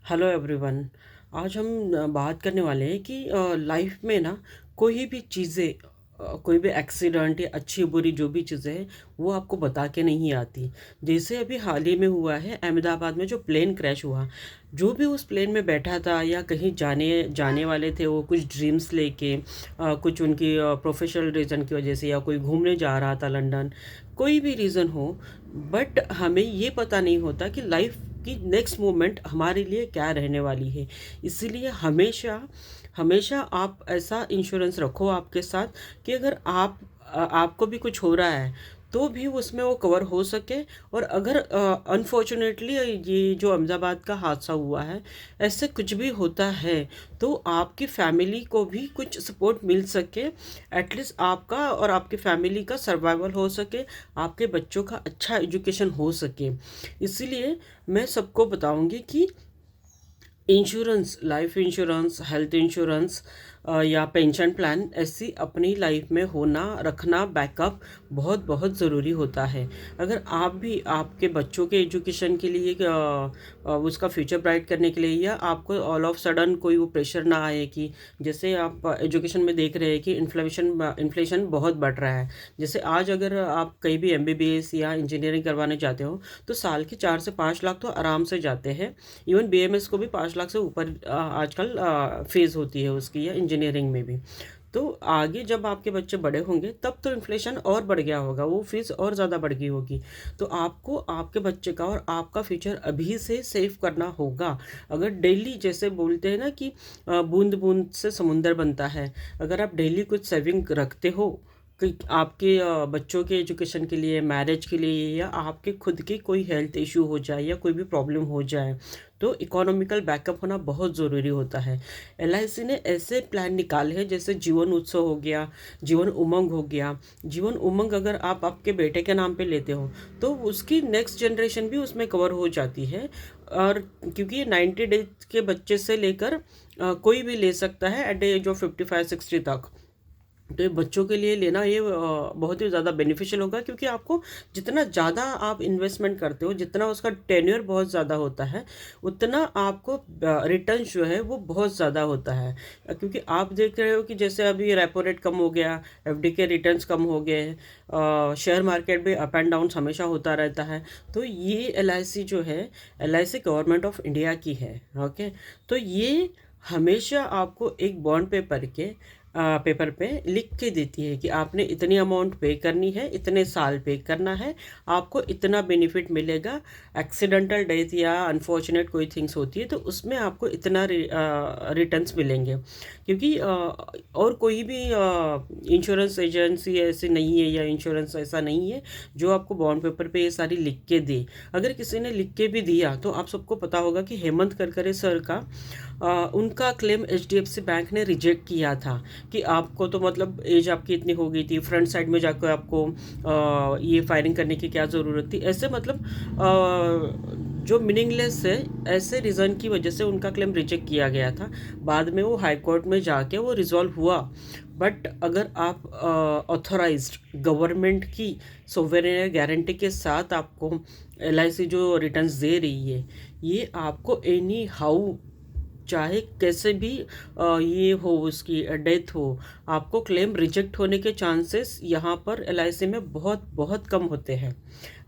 Hello everyone. आज हम बात करने वाले हैं कि लाइफ में ना कोई भी चीज़ें, कोई भी एक्सीडेंट या अच्छी बुरी जो भी चीज़ें हैं वो आपको बता के नहीं आती। जैसे अभी हाल ही में हुआ है अहमदाबाद में जो प्लेन क्रैश हुआ। जो भी उस प्लेन में बैठा था या कहीं जाने जाने वाले थे, वो कुछ ड्रीम्स लेके, कुछ उनकी प्रोफेशनल रीज़न की वजह से, या कोई घूमने जा रहा था लंदन, कोई भी रीज़न हो। बट हमें ये पता नहीं होता कि लाइफ कि नेक्स्ट मोमेंट हमारे लिए क्या रहने वाली है। इसीलिए हमेशा हमेशा आप ऐसा इंश्योरेंस रखो आपके साथ कि अगर आपको भी कुछ हो रहा है तो भी उसमें वो कवर हो सके। और अगर अनफॉर्चुनेटली ये जो अहमदाबाद का हादसा हुआ है, ऐसे कुछ भी होता है तो आपकी फैमिली को भी कुछ सपोर्ट मिल सके। एटलीस्ट आपका और आपकी फैमिली का सर्वाइवल हो सके, आपके बच्चों का अच्छा एजुकेशन हो सके। इसीलिए मैं सबको बताऊंगी कि insurance, life insurance, health insurance या पेंशन प्लान ऐसी अपनी लाइफ में होना, रखना, बैकअप बहुत बहुत ज़रूरी होता है। अगर आप भी आपके बच्चों के एजुकेशन के लिए, उसका फ्यूचर ब्राइट करने के लिए, या आपको ऑल ऑफ सडन कोई वो प्रेशर ना आए कि जैसे आप एजुकेशन में देख रहे हैं कि इन्फ्लेशन बहुत बढ़ रहा है। जैसे आज अगर आप कहीं भी एमबीबीएस या इंजीनियरिंग करवाने जाते हो तो साल के 4 से 5 लाख तो आराम से जाते हैं। इवन बीएमएस को भी 5 लाख से ऊपर आजकल फीस होती है उसकी, या इंजीनियरिंग में भी। तो आगे जब आपके बच्चे बड़े होंगे तब तो इन्फ्लेशन और बढ़ गया होगा, वो फीस और ज़्यादा बढ़ गई होगी। तो आपको आपके बच्चे का और आपका फ्यूचर अभी से सेव करना होगा। अगर डेली, जैसे बोलते हैं ना कि बूंद बूंद से समुंदर बनता है, अगर आप डेली कुछ सेविंग रखते हो कि आपके बच्चों के एजुकेशन के लिए, मैरिज के लिए, या आपके खुद के कोई हेल्थ इशू हो जाए या कोई भी प्रॉब्लम हो जाए, तो इकोनॉमिकल बैकअप होना बहुत ज़रूरी होता है। एलआईसी ने ऐसे प्लान निकाले हैं जैसे जीवन उत्सव हो गया, जीवन उमंग हो गया। जीवन उमंग अगर आप आपके बेटे के नाम पे लेते हो तो उसकी नेक्स्ट जनरेशन भी उसमें कवर हो जाती है। और क्योंकि ये 90 डेज के बच्चे से लेकर कोई भी ले सकता है एट द एज ऑफ 55-60 तक। तो ये बच्चों के लिए लेना ये बहुत ही ज़्यादा बेनिफिशियल होगा, क्योंकि आपको जितना ज़्यादा आप इन्वेस्टमेंट करते हो, जितना उसका टेन्योर बहुत ज़्यादा होता है, उतना आपको रिटर्न जो है वो बहुत ज़्यादा होता है। क्योंकि आप देख रहे हो कि जैसे अभी रेपो रेट कम हो गया, एफडी के रिटर्न्स कम हो गए, शेयर मार्केट भी अप एंड डाउन हमेशा होता रहता है। तो ये एलआईसी जो है, एलआईसी गवर्नमेंट ऑफ इंडिया की है। ओके, तो ये हमेशा आपको एक बॉन्ड पेपर पे लिख के देती है कि आपने इतनी अमाउंट पे करनी है, इतने साल पे करना है, आपको इतना बेनिफिट मिलेगा। एक्सीडेंटल डेथ या अनफॉर्चुनेट कोई थिंग्स होती है तो उसमें आपको इतना रिटर्न्स मिलेंगे। क्योंकि और कोई भी इंश्योरेंस एजेंसी ऐसी नहीं है या इंश्योरेंस ऐसा नहीं है जो आपको बॉन्ड पेपर पे ये सारी लिख के दे। अगर किसी ने लिख के भी दिया तो आप सबको पता होगा कि हेमंत करकरे सर का उनका क्लेम एचडीएफसी बैंक ने रिजेक्ट किया था कि आपको तो मतलब एज आपकी इतनी हो गई थी, फ्रंट साइड में जाकर आपको ये फायरिंग करने की क्या ज़रूरत थी, ऐसे मतलब जो मीनिंगलेस है, ऐसे रीज़न की वजह से उनका क्लेम रिजेक्ट किया गया था। बाद में वो हाई कोर्ट में जाके वो रिजॉल्व हुआ। बट अगर आप ऑथराइज्ड गवर्नमेंट की सोवेरेन गारंटी के साथ आपको एलआईसी जो रिटर्न्स दे रही है, ये आपको एनी हाउ, चाहे कैसे भी ये हो, उसकी डेथ हो, आपको क्लेम रिजेक्ट होने के चांसेस यहाँ पर एलआईसी में बहुत बहुत कम होते हैं।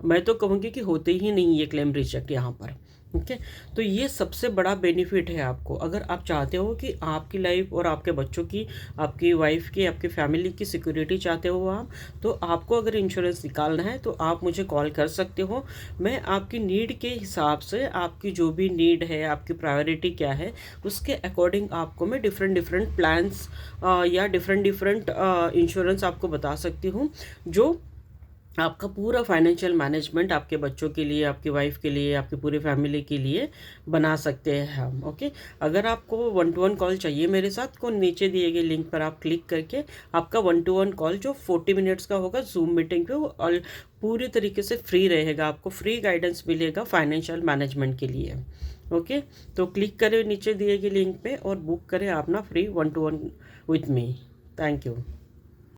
मैं तो कहूँगी कि होते ही नहीं ये क्लेम रिजेक्ट यहाँ पर। ओके, तो ये सबसे बड़ा बेनिफिट है आपको। अगर आप चाहते हो कि आपकी लाइफ और आपके बच्चों की, आपकी वाइफ की, आपकी फैमिली की सिक्योरिटी चाहते हो आप, तो आपको अगर इंश्योरेंस निकालना है तो आप मुझे कॉल कर सकते हो। मैं आपकी नीड के हिसाब से, आपकी जो भी नीड है, आपकी प्रायोरिटी क्या है, उसके अकॉर्डिंग आपको मैं डिफरेंट डिफरेंट प्लान्स या डिफरेंट डिफरेंट इंश्योरेंस आपको बता सकती हूँ, जो आपका पूरा फाइनेंशियल मैनेजमेंट आपके बच्चों के लिए, आपकी वाइफ के लिए, आपकी पूरी फैमिली के लिए बना सकते हैं हम। ओके, अगर आपको 1-to-1 कॉल चाहिए मेरे साथ, को नीचे दिए गए लिंक पर आप क्लिक करके आपका 1-to-1 कॉल जो 40 मिनट्स का होगा जूम मीटिंग पे, और पूरी तरीके से फ्री रहेगा। आपको फ्री गाइडेंस मिलेगा फाइनेंशियल मैनेजमेंट के लिए। ओके, तो क्लिक करें नीचे दिए गए लिंक पे और बुक करें अपना free 1-to-1 with me. Thank you.